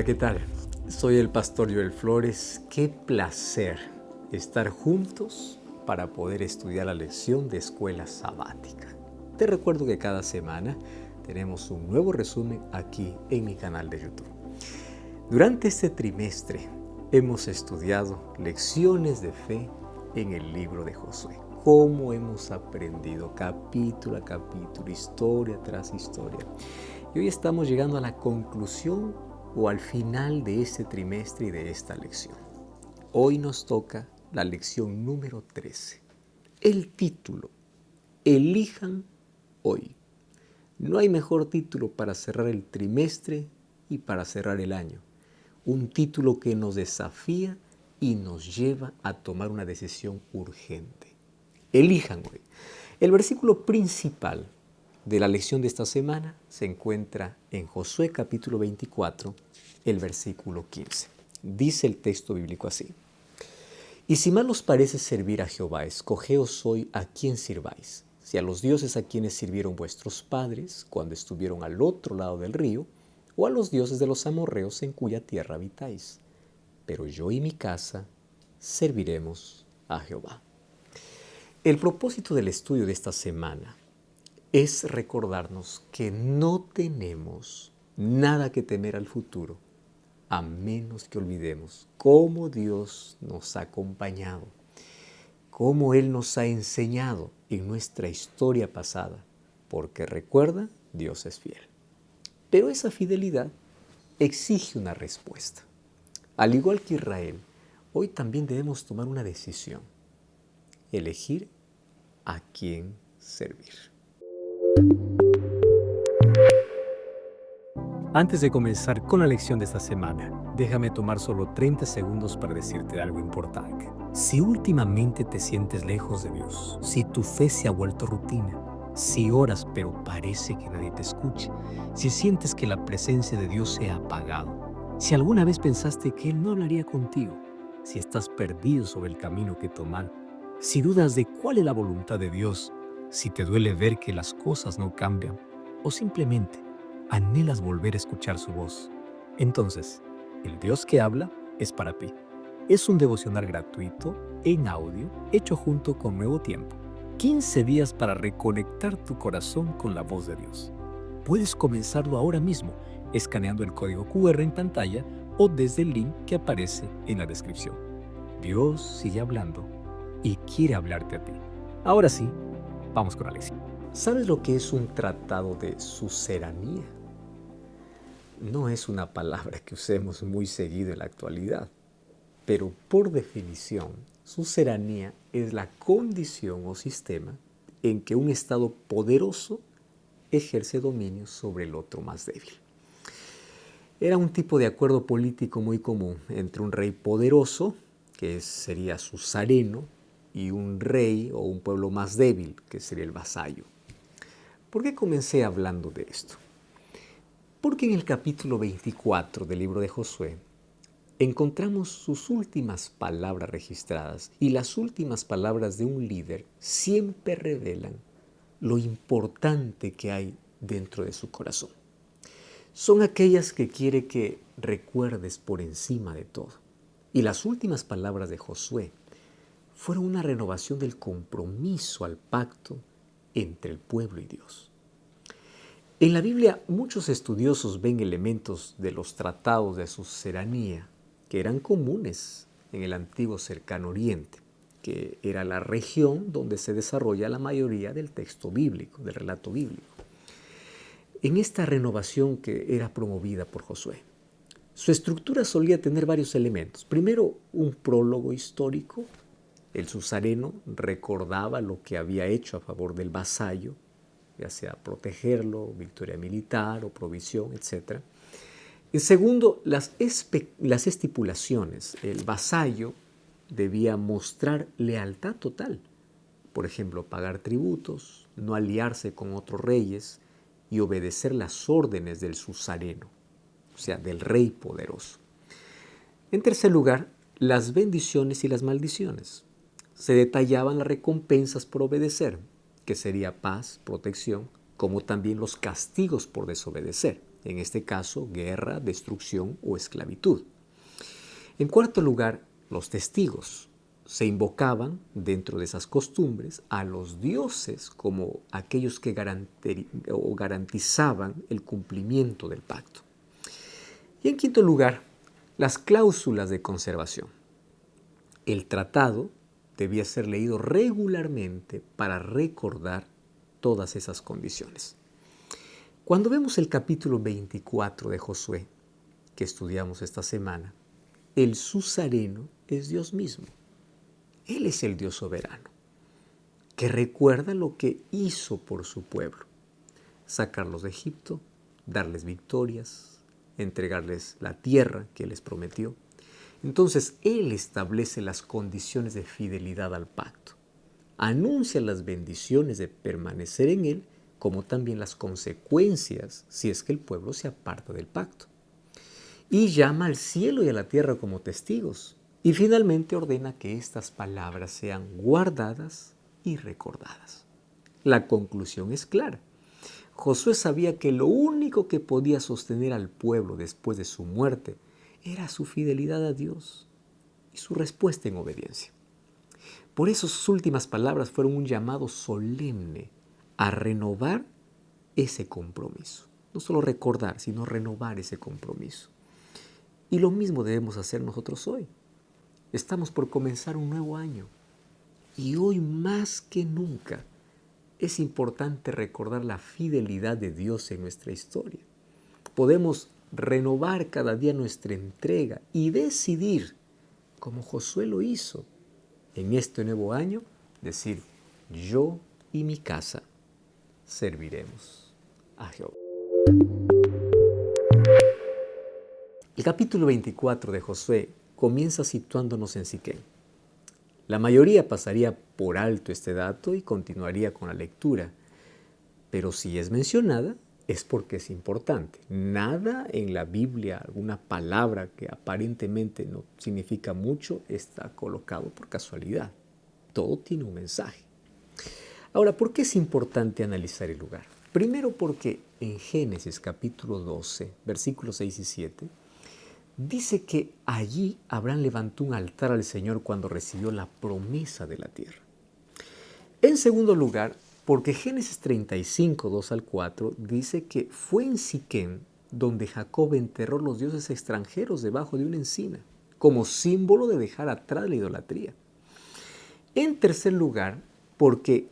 ¿qué tal? Soy el pastor Joel Flores. Qué placer estar juntos para poder estudiar la lección de escuela sabática. Te recuerdo que cada semana tenemos un nuevo resumen aquí en mi canal de YouTube. Durante este trimestre hemos estudiado lecciones de fe en el libro de Josué. Cómo hemos aprendido capítulo a capítulo, historia tras historia. Y hoy estamos llegando a la conclusión o al final de este trimestre y de esta lección. Hoy nos toca la lección número 13. El título, Elijan hoy. No hay mejor título para cerrar el trimestre y para cerrar el año. Un título que nos desafía y nos lleva a tomar una decisión urgente. Elijan hoy. El versículo principal de la lección de esta semana se encuentra en Josué capítulo 24, el versículo 15. Dice el texto bíblico así: Y si mal os parece servir a Jehová, escogeos hoy a quién sirváis, si a los dioses a quienes sirvieron vuestros padres cuando estuvieron al otro lado del río, o a los dioses de los amorreos en cuya tierra habitáis. Pero yo y mi casa serviremos a Jehová. El propósito del estudio de esta semana es recordarnos que no tenemos nada que temer al futuro, a menos que olvidemos cómo Dios nos ha acompañado, cómo Él nos ha enseñado en nuestra historia pasada, porque recuerda, Dios es fiel. Pero esa fidelidad exige una respuesta. Al igual que Israel, hoy también debemos tomar una decisión: elegir a quién servir. Antes de comenzar con la lección de esta semana, déjame tomar solo 30 segundos para decirte algo importante. Si últimamente te sientes lejos de Dios, si tu fe se ha vuelto rutina, si oras pero parece que nadie te escucha, si sientes que la presencia de Dios se ha apagado, si alguna vez pensaste que Él no hablaría contigo, si estás perdido sobre el camino que tomar, si dudas de cuál es la voluntad de Dios, si te duele ver que las cosas no cambian, o simplemente anhelas volver a escuchar su voz, entonces el Dios que habla es para ti. Es un devocional gratuito en audio hecho junto con Nuevo Tiempo. 15 días para reconectar tu corazón con la voz de Dios. Puedes comenzarlo ahora mismo escaneando el código QR en pantalla o desde el link que aparece en la descripción. Dios sigue hablando y quiere hablarte a ti. Ahora sí, vamos con la lección. ¿Sabes lo que es un tratado de suceranía? No es una palabra que usemos muy seguido en la actualidad, pero por definición, suceranía es la condición o sistema en que un Estado poderoso ejerce dominio sobre el otro más débil. Era un tipo de acuerdo político muy común entre un rey poderoso, que sería suzerano, y un rey o un pueblo más débil, que sería el vasallo. ¿Por qué comencé hablando de esto? Porque en el capítulo 24 del libro de Josué encontramos sus últimas palabras registradas, y las últimas palabras de un líder siempre revelan lo importante que hay dentro de su corazón. Son aquellas que quiere que recuerdes por encima de todo. Y las últimas palabras de Josué fueron una renovación del compromiso al pacto entre el pueblo y Dios. En la Biblia, muchos estudiosos ven elementos de los tratados de suceranía que eran comunes en el antiguo Cercano Oriente, que era la región donde se desarrolla la mayoría del texto bíblico, del relato bíblico. En esta renovación que era promovida por Josué, su estructura solía tener varios elementos. Primero, un prólogo histórico. El suzerano recordaba lo que había hecho a favor del vasallo, ya sea protegerlo, victoria militar o provisión, etc. En segundo, las estipulaciones. El vasallo debía mostrar lealtad total. Por ejemplo, pagar tributos, no aliarse con otros reyes y obedecer las órdenes del suzerano, o sea, del rey poderoso. En tercer lugar, las bendiciones y las maldiciones. Se detallaban las recompensas por obedecer, que sería paz, protección, como también los castigos por desobedecer. en este caso guerra, destrucción o esclavitud. En cuarto lugar, los testigos. Se invocaban dentro de esas costumbres a los dioses como aquellos que garantizaban el cumplimiento del pacto. Y en quinto lugar, las cláusulas de conservación. El tratado debía ser leído regularmente para recordar todas esas condiciones. Cuando vemos el capítulo 24 de Josué, que estudiamos esta semana, el Susareno es Dios mismo. Él es el Dios soberano, que recuerda lo que hizo por su pueblo. Sacarlos de Egipto, darles victorias, entregarles la tierra que les prometió. Entonces, Él establece las condiciones de fidelidad al pacto. Anuncia las bendiciones de permanecer en Él, como también las consecuencias si es que el pueblo se aparta del pacto. Y llama al cielo y a la tierra como testigos. Y finalmente ordena que estas palabras sean guardadas y recordadas. La conclusión es clara. Josué sabía que lo único que podía sostener al pueblo después de su muerte era su fidelidad a Dios y su respuesta en obediencia. Por eso sus últimas palabras fueron un llamado solemne a renovar ese compromiso. No solo recordar, sino renovar ese compromiso. Y lo mismo debemos hacer nosotros hoy. Estamos por comenzar un nuevo año y hoy más que nunca es importante recordar la fidelidad de Dios en nuestra historia. Podemos renovar cada día nuestra entrega y decidir, como Josué lo hizo, en este nuevo año, decir, yo y mi casa serviremos a Jehová. El capítulo 24 de Josué comienza situándonos en Siquem. La mayoría pasaría por alto este dato y continuaría con la lectura, pero si es mencionada es porque es importante. Nada en la Biblia, alguna palabra que aparentemente no significa mucho, está colocado por casualidad. Todo tiene un mensaje. Ahora, ¿por qué es importante analizar el lugar? Primero porque en Génesis capítulo 12, versículos 6 y 7, dice que allí Abraham levantó un altar al Señor cuando recibió la promesa de la tierra. En segundo lugar, porque Génesis 35, 2 al 4, dice que fue en Siquem donde Jacob enterró los dioses extranjeros debajo de una encina, como símbolo de dejar atrás la idolatría. En tercer lugar, porque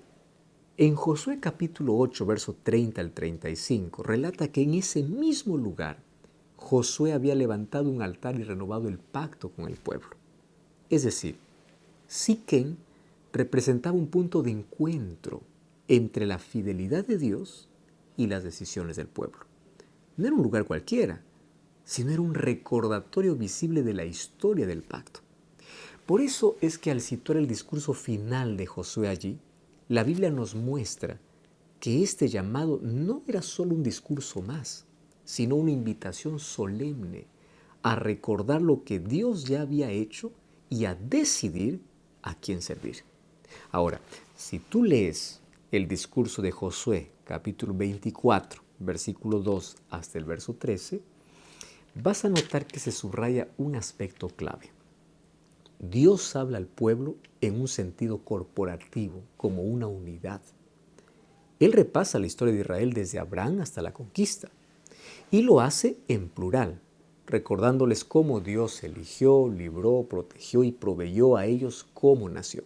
en Josué capítulo 8, verso 30 al 35, relata que en ese mismo lugar Josué había levantado un altar y renovado el pacto con el pueblo. Es decir, Siquem representaba un punto de encuentro entre la fidelidad de Dios y las decisiones del pueblo. No era un lugar cualquiera, sino era un recordatorio visible de la historia del pacto. Por eso es que al situar el discurso final de Josué allí, la Biblia nos muestra que este llamado no era solo un discurso más, sino una invitación solemne a recordar lo que Dios ya había hecho y a decidir a quién servir. Ahora, si tú lees el discurso de Josué, capítulo 24, versículo 2 hasta el verso 13, vas a notar que se subraya un aspecto clave. Dios habla al pueblo en un sentido corporativo, como una unidad. Él repasa la historia de Israel desde Abraham hasta la conquista. Y lo hace en plural, recordándoles cómo Dios eligió, libró, protegió y proveyó a ellos como nación.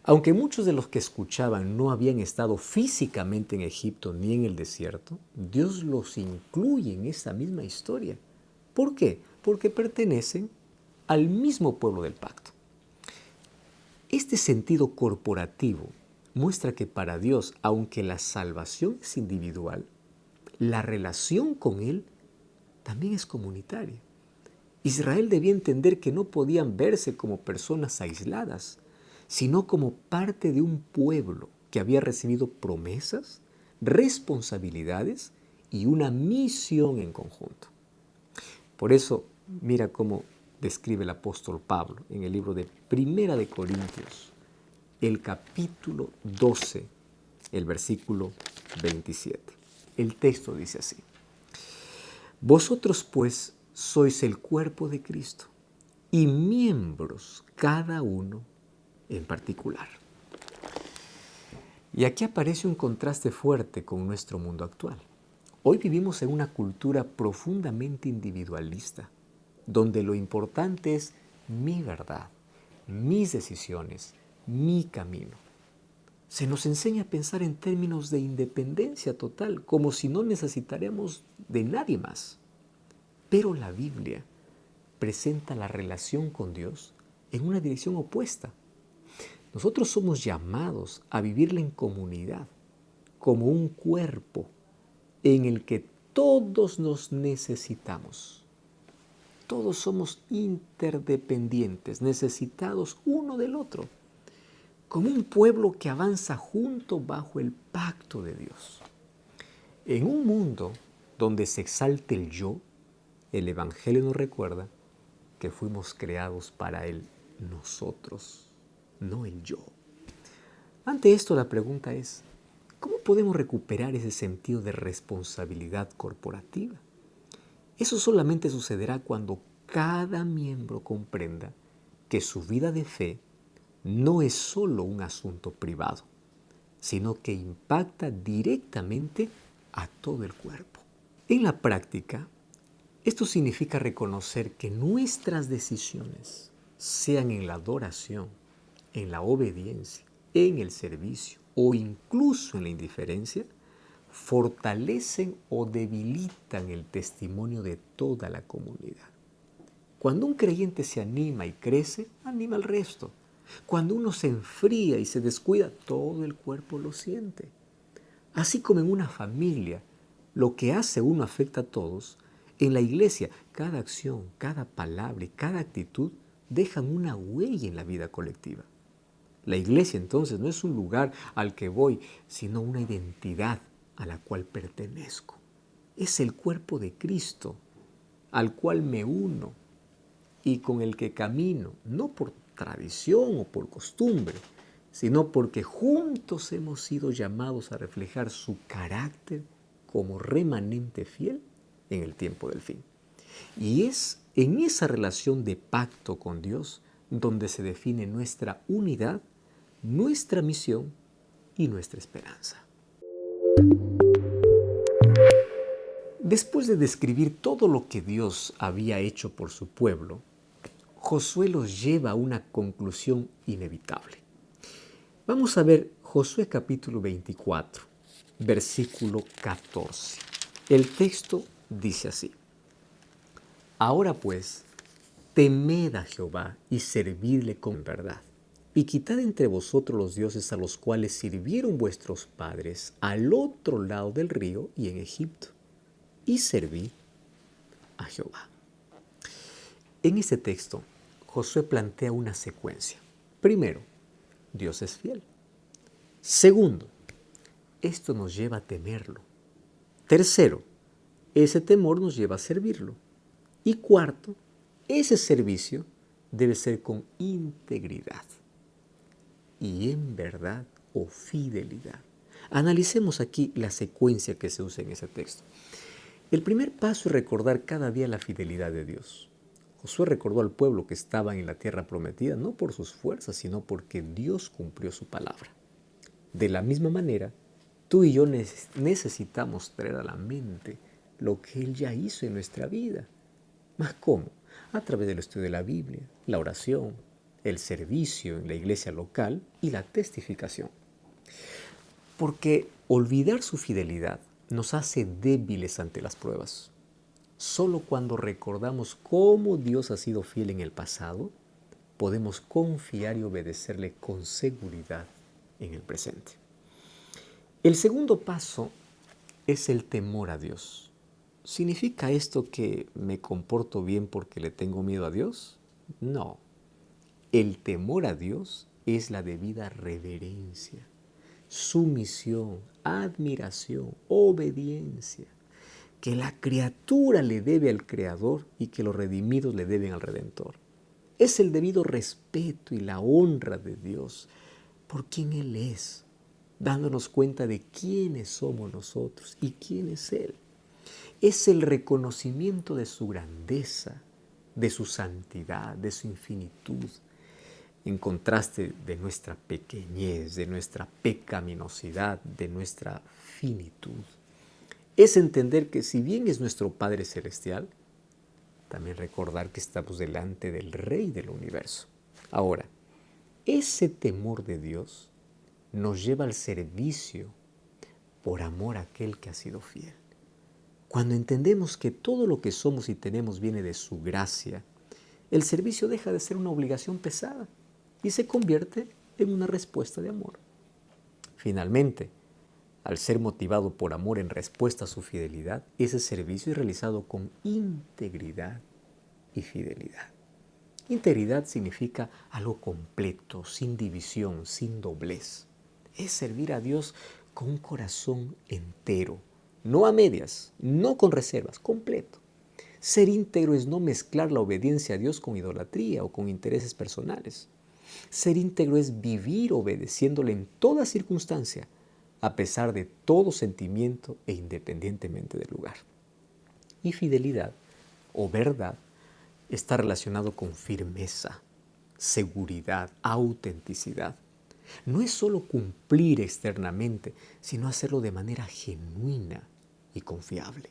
Aunque muchos de los que escuchaban no habían estado físicamente en Egipto ni en el desierto, Dios los incluye en esa misma historia. ¿Por qué? Porque pertenecen al mismo pueblo del pacto. Este sentido corporativo muestra que para Dios, aunque la salvación es individual, la relación con Él también es comunitaria. Israel debía entender que no podían verse como personas aisladas, sino como parte de un pueblo que había recibido promesas, responsabilidades y una misión en conjunto. Por eso, mira cómo describe el apóstol Pablo en el libro de Primera de Corintios, el capítulo 12, el versículo 27. El texto dice así: Vosotros pues sois el cuerpo de Cristo y miembros cada uno en particular. Y aquí aparece un contraste fuerte con nuestro mundo actual. Hoy vivimos en una cultura profundamente individualista, donde lo importante es mi verdad, mis decisiones, mi camino. Se nos enseña a pensar en términos de independencia total, como si no necesitáramos de nadie más. Pero la Biblia presenta la relación con Dios en una dirección opuesta. Nosotros somos llamados a vivirla en comunidad, como un cuerpo en el que todos nos necesitamos. Todos somos interdependientes, necesitados uno del otro, como un pueblo que avanza junto bajo el pacto de Dios. En un mundo donde se exalte el yo, el Evangelio nos recuerda que fuimos creados para el nosotros, no el yo. Ante esto la pregunta es, ¿cómo podemos recuperar ese sentido de responsabilidad corporativa? Eso solamente sucederá cuando cada miembro comprenda que su vida de fe no es solo un asunto privado, sino que impacta directamente a todo el cuerpo. En la práctica, esto significa reconocer que nuestras decisiones, sean en la adoración, en la obediencia, en el servicio o incluso en la indiferencia, fortalecen o debilitan el testimonio de toda la comunidad. Cuando un creyente se anima y crece, anima al resto. Cuando uno se enfría y se descuida, todo el cuerpo lo siente. Así como en una familia, lo que hace uno afecta a todos, en la iglesia, cada acción, cada palabra y cada actitud dejan una huella en la vida colectiva. La iglesia entonces no es un lugar al que voy, sino una identidad a la cual pertenezco. Es el cuerpo de Cristo, al cual me uno y con el que camino, no por tradición o por costumbre, sino porque juntos hemos sido llamados a reflejar su carácter como remanente fiel en el tiempo del fin. Y es en esa relación de pacto con Dios donde se define nuestra unidad, nuestra misión y nuestra esperanza. Después de describir todo lo que Dios había hecho por su pueblo, Josué los lleva a una conclusión inevitable. Vamos a ver Josué capítulo 24, versículo 14. El texto dice así: Ahora pues, temed a Jehová y servidle con verdad, y quitad entre vosotros los dioses a los cuales sirvieron vuestros padres al otro lado del río y en Egipto, y servid a Jehová. En este texto, Josué plantea una secuencia. Primero, Dios es fiel. Segundo, esto nos lleva a temerlo. Tercero, ese temor nos lleva a servirlo. Y cuarto, ese servicio debe ser con integridad y en verdad o fidelidad. Analicemos aquí la secuencia que se usa en ese texto. El primer paso es recordar cada día la fidelidad de Dios. Josué recordó al pueblo que estaba en la tierra prometida no por sus fuerzas, sino porque Dios cumplió su palabra. De la misma manera, tú y yo necesitamos traer a la mente lo que Él ya hizo en nuestra vida. ¿Más cómo? A través del estudio de la Biblia, la oración, el servicio en la iglesia local y la testificación. Porque olvidar su fidelidad nos hace débiles ante las pruebas. Solo cuando recordamos cómo Dios ha sido fiel en el pasado, podemos confiar y obedecerle con seguridad en el presente. El segundo paso es el temor a Dios. ¿Significa esto que me comporto bien porque le tengo miedo a Dios? No. El temor a Dios es la debida reverencia, sumisión, admiración, obediencia, que la criatura le debe al Creador y que los redimidos le deben al Redentor. Es el debido respeto y la honra de Dios por quien Él es, dándonos cuenta de quiénes somos nosotros y quién es Él. es el reconocimiento de su grandeza, de su santidad, de su infinitud, en contraste de nuestra pequeñez, de nuestra pecaminosidad, de nuestra finitud. Es entender que si bien es nuestro Padre Celestial, también recordar que estamos delante del Rey del universo. Ahora, ese temor de Dios nos lleva al servicio por amor a aquel que ha sido fiel. Cuando entendemos que todo lo que somos y tenemos viene de su gracia, el servicio deja de ser una obligación pesada y se convierte en una respuesta de amor. Finalmente, al ser motivado por amor en respuesta a su fidelidad, ese servicio es realizado con integridad y fidelidad. Integridad significa algo completo, sin división, sin doblez. Es servir a Dios con un corazón entero, no a medias, no con reservas, completo. Ser íntegro es no mezclar la obediencia a Dios con idolatría o con intereses personales. Ser íntegro es vivir obedeciéndole en toda circunstancia, a pesar de todo sentimiento e independientemente del lugar. Y fidelidad o verdad está relacionado con firmeza, seguridad, autenticidad. No es solo cumplir externamente, sino hacerlo de manera genuina y confiable.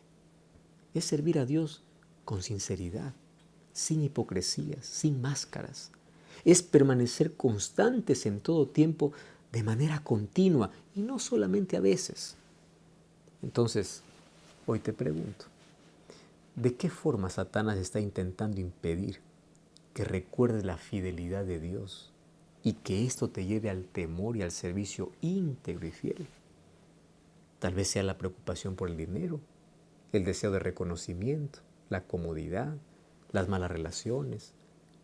Es servir a Dios con sinceridad, sin hipocresías, sin máscaras. Es permanecer constantes en todo tiempo de manera continua y no solamente a veces. Entonces, hoy te pregunto, ¿de qué forma Satanás está intentando impedir que recuerdes la fidelidad de Dios y que esto te lleve al temor y al servicio íntegro y fiel? Tal vez sea la preocupación por el dinero, el deseo de reconocimiento, la comodidad, las malas relaciones,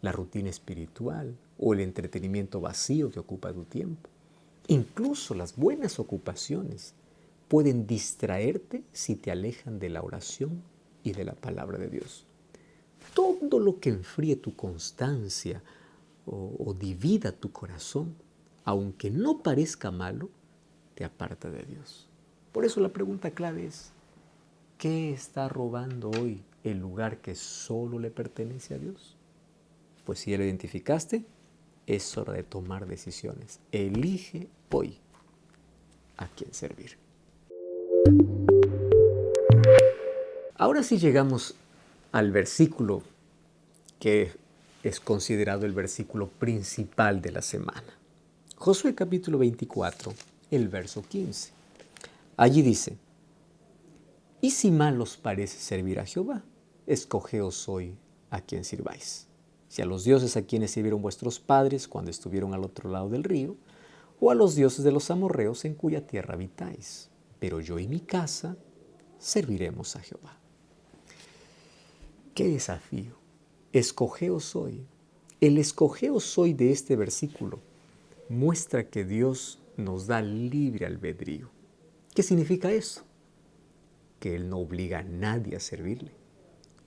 la rutina espiritual o el entretenimiento vacío que ocupa tu tiempo. Incluso las buenas ocupaciones pueden distraerte si te alejan de la oración y de la palabra de Dios. Todo lo que enfríe tu constancia o divida tu corazón, aunque no parezca malo, te aparta de Dios. Por eso la pregunta clave es, ¿qué está robando hoy el lugar que solo le pertenece a Dios? Pues si ya lo identificaste, es hora de tomar decisiones. Elige hoy a quién servir. Ahora sí llegamos al versículo que es considerado el versículo principal de la semana. Josué capítulo 24, el verso 15. Allí dice, «Y si mal os parece servir a Jehová, escogeos hoy a quien sirváis. Si a los dioses a quienes sirvieron vuestros padres cuando estuvieron al otro lado del río, o a los dioses de los amorreos en cuya tierra habitáis. Pero yo y mi casa serviremos a Jehová». ¡Qué desafío! Escogeos hoy. El escogeos hoy de este versículo muestra que Dios nos da libre albedrío. ¿Qué significa eso? Que Él no obliga a nadie a servirle.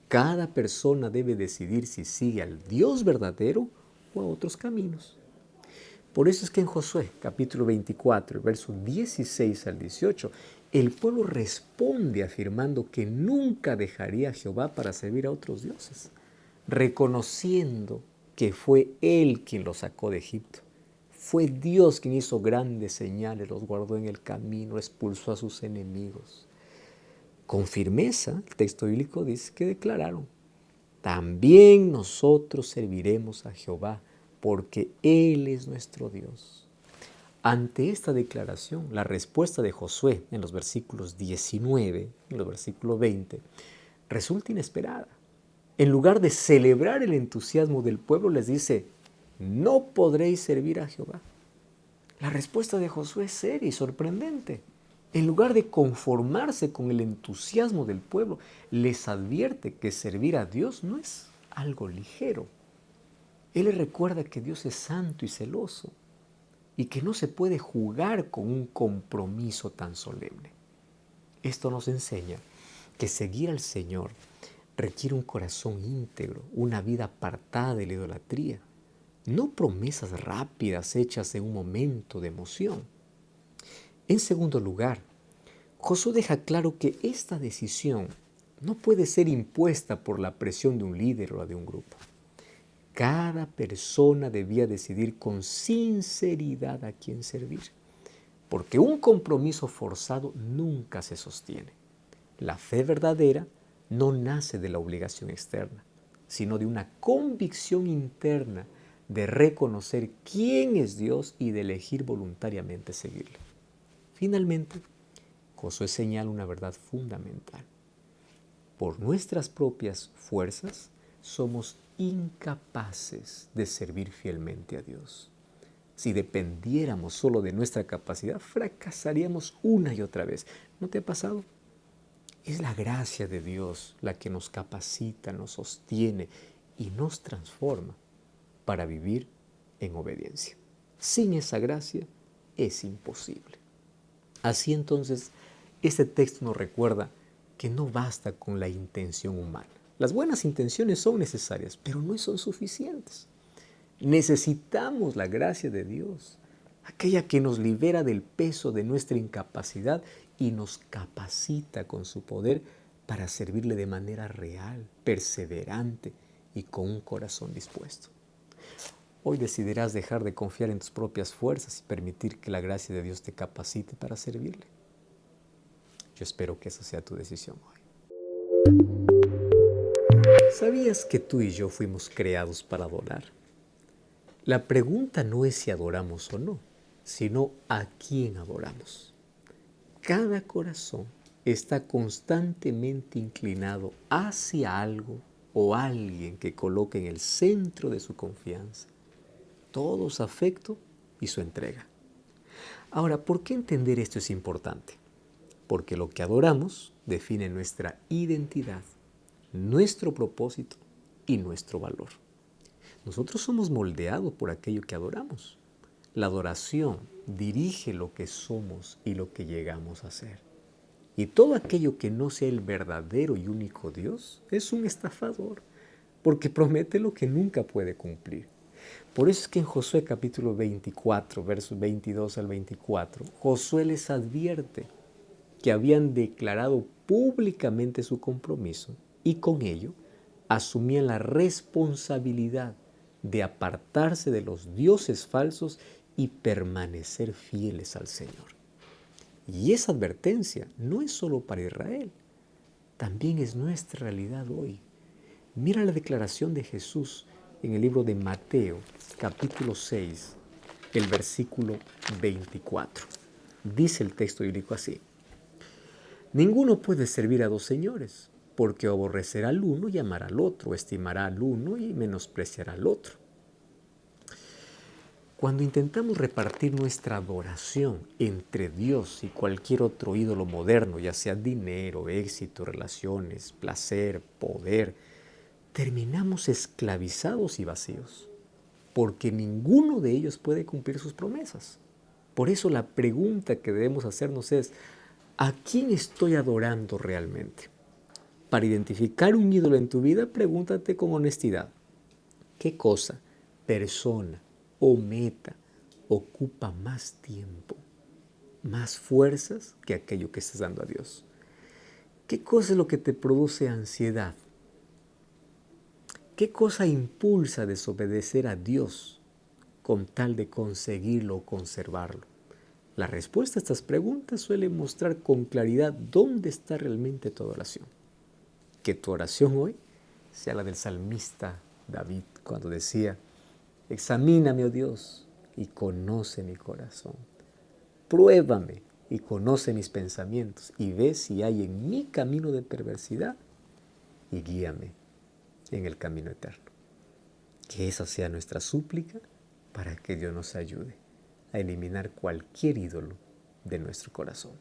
Cada persona debe decidir si sigue al Dios verdadero o a otros caminos. Por eso es que en Josué, capítulo 24, versos 16 al 18, el pueblo responde afirmando que nunca dejaría a Jehová para servir a otros dioses, reconociendo que fue Él quien los sacó de Egipto. Fue Dios quien hizo grandes señales, los guardó en el camino, expulsó a sus enemigos. Con firmeza, el texto bíblico dice que declararon, también nosotros serviremos a Jehová, porque Él es nuestro Dios. Ante esta declaración, la respuesta de Josué en los versículos 19, en los versículos 20, resulta inesperada. En lugar de celebrar el entusiasmo del pueblo, les dice, no podréis servir a Jehová. La respuesta de Josué es seria y sorprendente. En lugar de conformarse con el entusiasmo del pueblo, les advierte que servir a Dios no es algo ligero. Él les recuerda que Dios es santo y celoso y que no se puede jugar con un compromiso tan solemne. Esto nos enseña que seguir al Señor requiere un corazón íntegro, una vida apartada de la idolatría, no promesas rápidas hechas en un momento de emoción. En segundo lugar, Josué deja claro que esta decisión no puede ser impuesta por la presión de un líder o de un grupo. Cada persona debía decidir con sinceridad a quién servir, porque un compromiso forzado nunca se sostiene. La fe verdadera no nace de la obligación externa, sino de una convicción interna de reconocer quién es Dios y de elegir voluntariamente seguirle. Finalmente, Josué señala una verdad fundamental. Por nuestras propias fuerzas, somos incapaces de servir fielmente a Dios. Si dependiéramos solo de nuestra capacidad, fracasaríamos una y otra vez. ¿No te ha pasado? Es la gracia de Dios la que nos capacita, nos sostiene y nos transforma para vivir en obediencia. Sin esa gracia es imposible. Así entonces, este texto nos recuerda que no basta con la intención humana. Las buenas intenciones son necesarias, pero no son suficientes. Necesitamos la gracia de Dios, aquella que nos libera del peso de nuestra incapacidad y nos capacita con su poder para servirle de manera real, perseverante y con un corazón dispuesto. Hoy decidirás dejar de confiar en tus propias fuerzas y permitir que la gracia de Dios te capacite para servirle. Yo espero que esa sea tu decisión hoy. ¿Sabías que tú y yo fuimos creados para adorar? La pregunta no es si adoramos o no, sino a quién adoramos. Cada corazón está constantemente inclinado hacia algo o alguien que coloque en el centro de su confianza todo su afecto y su entrega. Ahora, ¿por qué entender esto es importante? Porque lo que adoramos define nuestra identidad, nuestro propósito y nuestro valor. Nosotros somos moldeados por aquello que adoramos. La adoración dirige lo que somos y lo que llegamos a ser. Y todo aquello que no sea el verdadero y único Dios es un estafador, porque promete lo que nunca puede cumplir. Por eso es que en Josué capítulo 24, versos 22 al 24, Josué les advierte que habían declarado públicamente su compromiso y con ello asumían la responsabilidad de apartarse de los dioses falsos y permanecer fieles al Señor. Y esa advertencia no es solo para Israel, también es nuestra realidad hoy. Mira la declaración de Jesús en el libro de Mateo, capítulo 6, el versículo 24. Dice el texto bíblico así: ninguno puede servir a dos señores, porque aborrecerá al uno y amará al otro, estimará al uno y menospreciará al otro. Cuando intentamos repartir nuestra adoración entre Dios y cualquier otro ídolo moderno, ya sea dinero, éxito, relaciones, placer, poder, terminamos esclavizados y vacíos, porque ninguno de ellos puede cumplir sus promesas. Por eso la pregunta que debemos hacernos es: ¿a quién estoy adorando realmente? Para identificar un ídolo en tu vida, pregúntate con honestidad: ¿qué cosa, persona o meta ocupa más tiempo, más fuerzas que aquello que estás dando a Dios? ¿Qué cosa es lo que te produce ansiedad? ¿Qué cosa impulsa a desobedecer a Dios con tal de conseguirlo o conservarlo? La respuesta a estas preguntas suele mostrar con claridad dónde está realmente tu oración. Que tu oración hoy sea la del salmista David, cuando decía: examíname, oh Dios, y conoce mi corazón. Pruébame y conoce mis pensamientos y ve si hay en mi camino de perversidad y guíame en el camino eterno. Que esa sea nuestra súplica para que Dios nos ayude a eliminar cualquier ídolo de nuestro corazón.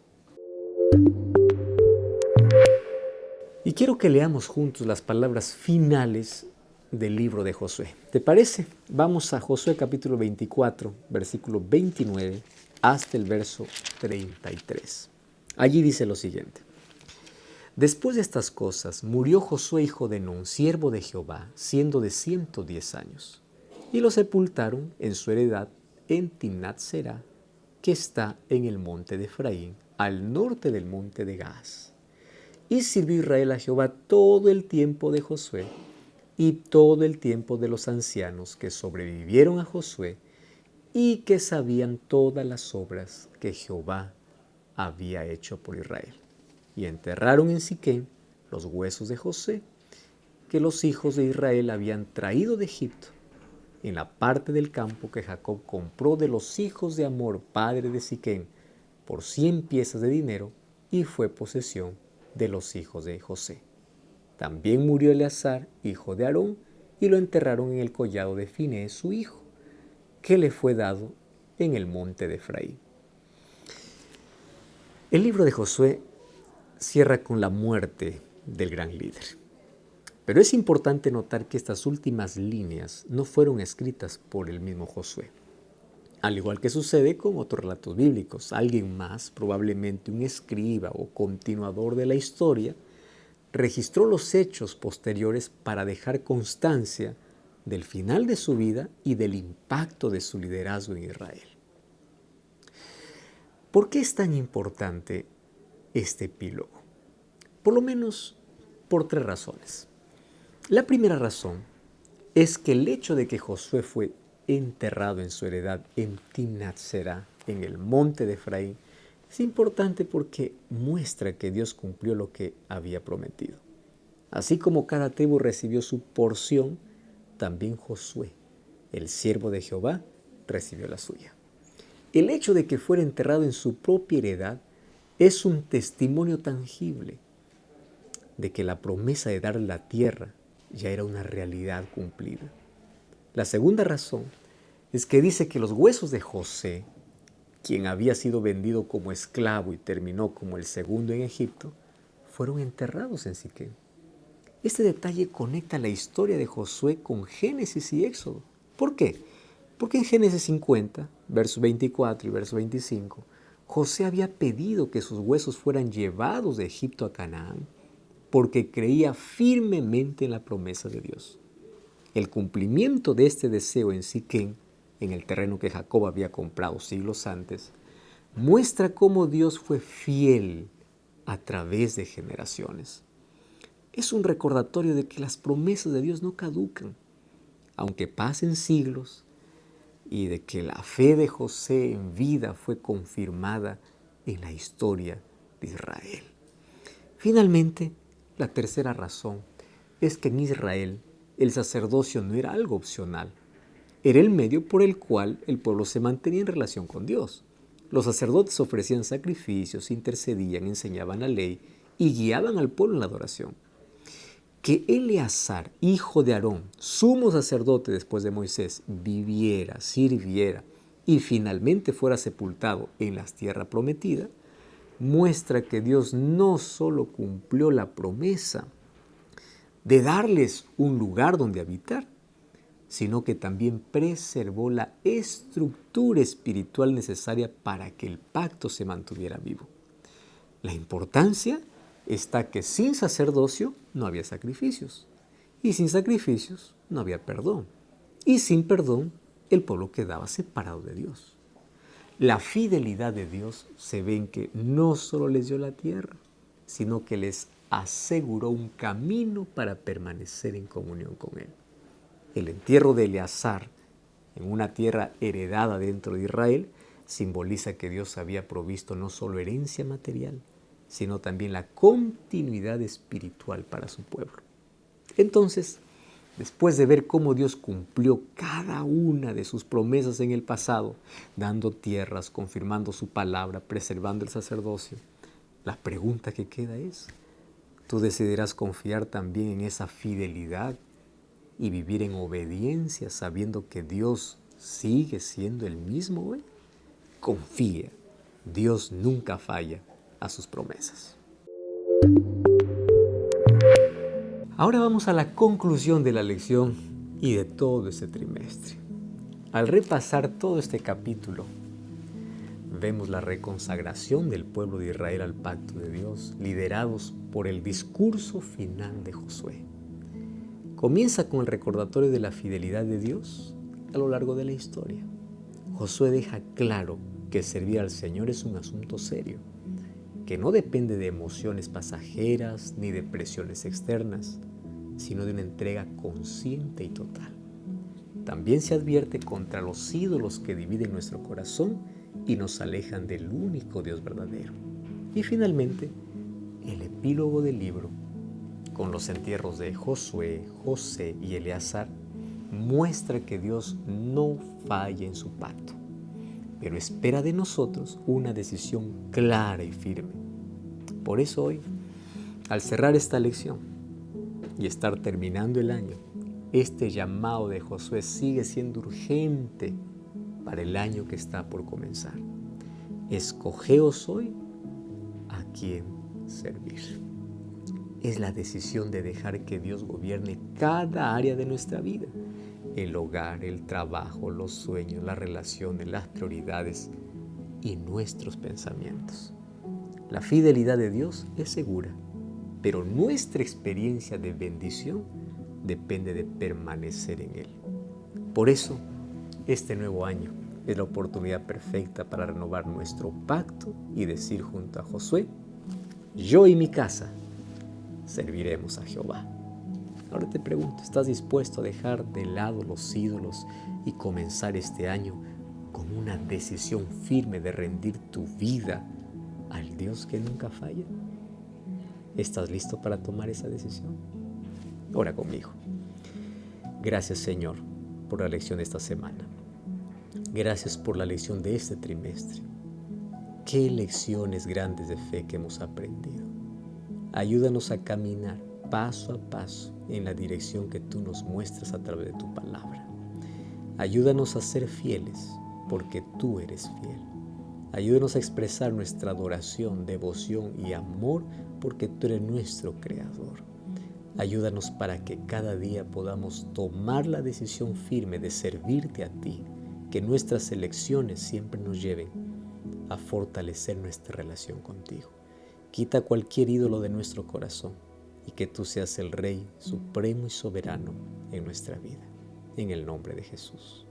Y quiero que leamos juntos las palabras finales del libro de Josué. ¿Te parece? Vamos a Josué capítulo 24, versículo 29 hasta el verso 33. Allí dice lo siguiente: después de estas cosas, murió Josué hijo de Nun, siervo de Jehová, siendo de 110 años. Y lo sepultaron en su heredad en Timnat Será, que está en el monte de Efraín, al norte del monte de Gaas. Y sirvió Israel a Jehová todo el tiempo de Josué y todo el tiempo de los ancianos que sobrevivieron a Josué y que sabían todas las obras que Jehová había hecho por Israel. Y enterraron en Siquem los huesos de José que los hijos de Israel habían traído de Egipto, en la parte del campo que Jacob compró de los hijos de Amor, padre de Siquem, por 100 piezas de dinero, y fue posesión de los hijos de José. También murió Eleazar, hijo de Aarón, y lo enterraron en el collado de Finés, su hijo, que le fue dado en el monte de Efraín. El libro de Josué cierra con la muerte del gran líder. Pero es importante notar que estas últimas líneas no fueron escritas por el mismo Josué. Al igual que sucede con otros relatos bíblicos, alguien más, probablemente un escriba o continuador de la historia, registró los hechos posteriores para dejar constancia del final de su vida y del impacto de su liderazgo en Israel. ¿Por qué es tan importante este epílogo? Por lo menos por 3 razones. La primera razón es que el hecho de que Josué fue enterrado en su heredad en Timnat Será, en el monte de Efraín, es importante porque muestra que Dios cumplió lo que había prometido. Así como cada tribu recibió su porción, también Josué, el siervo de Jehová, recibió la suya. El hecho de que fuera enterrado en su propia heredad es un testimonio tangible de que la promesa de darle la tierra ya era una realidad cumplida. La segunda razón es que dice que los huesos de José, quien había sido vendido como esclavo y terminó como el segundo en Egipto, fueron enterrados en Siquem. Este detalle conecta la historia de Josué con Génesis y Éxodo. ¿Por qué? Porque en Génesis 50, verso 24 y verso 25, José había pedido que sus huesos fueran llevados de Egipto a Canaán porque creía firmemente en la promesa de Dios. El cumplimiento de este deseo en Siquem, en el terreno que Jacob había comprado siglos antes, muestra cómo Dios fue fiel a través de generaciones. Es un recordatorio de que las promesas de Dios no caducan, aunque pasen siglos, y de que la fe de José en vida fue confirmada en la historia de Israel. Finalmente, la tercera razón es que en Israel el sacerdocio no era algo opcional. Era el medio por el cual el pueblo se mantenía en relación con Dios. Los sacerdotes ofrecían sacrificios, intercedían, enseñaban la ley y guiaban al pueblo en la adoración. Que Eleazar, hijo de Aarón, sumo sacerdote después de Moisés, viviera, sirviera y finalmente fuera sepultado en la tierra prometida, muestra que Dios no solo cumplió la promesa de darles un lugar donde habitar, sino que también preservó la estructura espiritual necesaria para que el pacto se mantuviera vivo. La importancia está que sin sacerdocio no había sacrificios, y sin sacrificios no había perdón, y sin perdón el pueblo quedaba separado de Dios. La fidelidad de Dios se ve en que no solo les dio la tierra, sino que les aseguró un camino para permanecer en comunión con Él. El entierro de Eleazar en una tierra heredada dentro de Israel simboliza que Dios había provisto no solo herencia material, sino también la continuidad espiritual para su pueblo. Entonces, después de ver cómo Dios cumplió cada una de sus promesas en el pasado, dando tierras, confirmando su palabra, preservando el sacerdocio, la pregunta que queda es, ¿tú decidirás confiar también en esa fidelidad y vivir en obediencia sabiendo que Dios sigue siendo el mismo hoy? Confía, Dios nunca falla a sus promesas. Ahora vamos a la conclusión de la lección y de todo este trimestre. Al repasar todo este capítulo, vemos la reconsagración del pueblo de Israel al pacto de Dios, liderados por el discurso final de Josué. Comienza con el recordatorio de la fidelidad de Dios a lo largo de la historia. Josué deja claro que servir al Señor es un asunto serio que no depende de emociones pasajeras ni de presiones externas, sino de una entrega consciente y total. También se advierte contra los ídolos que dividen nuestro corazón y nos alejan del único Dios verdadero. Y finalmente, el epílogo del libro, con los entierros de Josué, José y Eleazar, muestra que Dios no falla en su pacto, pero espera de nosotros una decisión clara y firme. Por eso hoy, al cerrar esta lección y estar terminando el año, este llamado de Josué sigue siendo urgente para el año que está por comenzar. Escogeos hoy a quién servir. Es la decisión de dejar que Dios gobierne cada área de nuestra vida. El hogar, el trabajo, los sueños, las relaciones, las prioridades y nuestros pensamientos. La fidelidad de Dios es segura, pero nuestra experiencia de bendición depende de permanecer en Él. Por eso, este nuevo año es la oportunidad perfecta para renovar nuestro pacto y decir junto a Josué: yo y mi casa serviremos a Jehová. Ahora te pregunto, ¿estás dispuesto a dejar de lado los ídolos y comenzar este año con una decisión firme de rendir tu vida al Dios que nunca falla? ¿Estás listo para tomar esa decisión? Ora conmigo. Gracias, Señor, por la lección de esta semana. Gracias por la lección de este trimestre. Qué lecciones grandes de fe que hemos aprendido. Ayúdanos a caminar paso a paso en la dirección que tú nos muestras a través de tu palabra. Ayúdanos a ser fieles porque tú eres fiel. Ayúdanos a expresar nuestra adoración, devoción y amor porque tú eres nuestro Creador. Ayúdanos para que cada día podamos tomar la decisión firme de servirte a ti, que nuestras elecciones siempre nos lleven a fortalecer nuestra relación contigo. Quita cualquier ídolo de nuestro corazón y que tú seas el Rey supremo y soberano en nuestra vida. En el nombre de Jesús.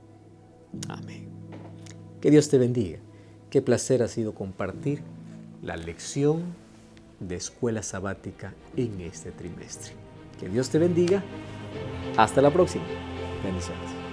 Amén. Que Dios te bendiga. Qué placer ha sido compartir la lección de escuela sabática en este trimestre. Que Dios te bendiga. Hasta la próxima. Bendiciones.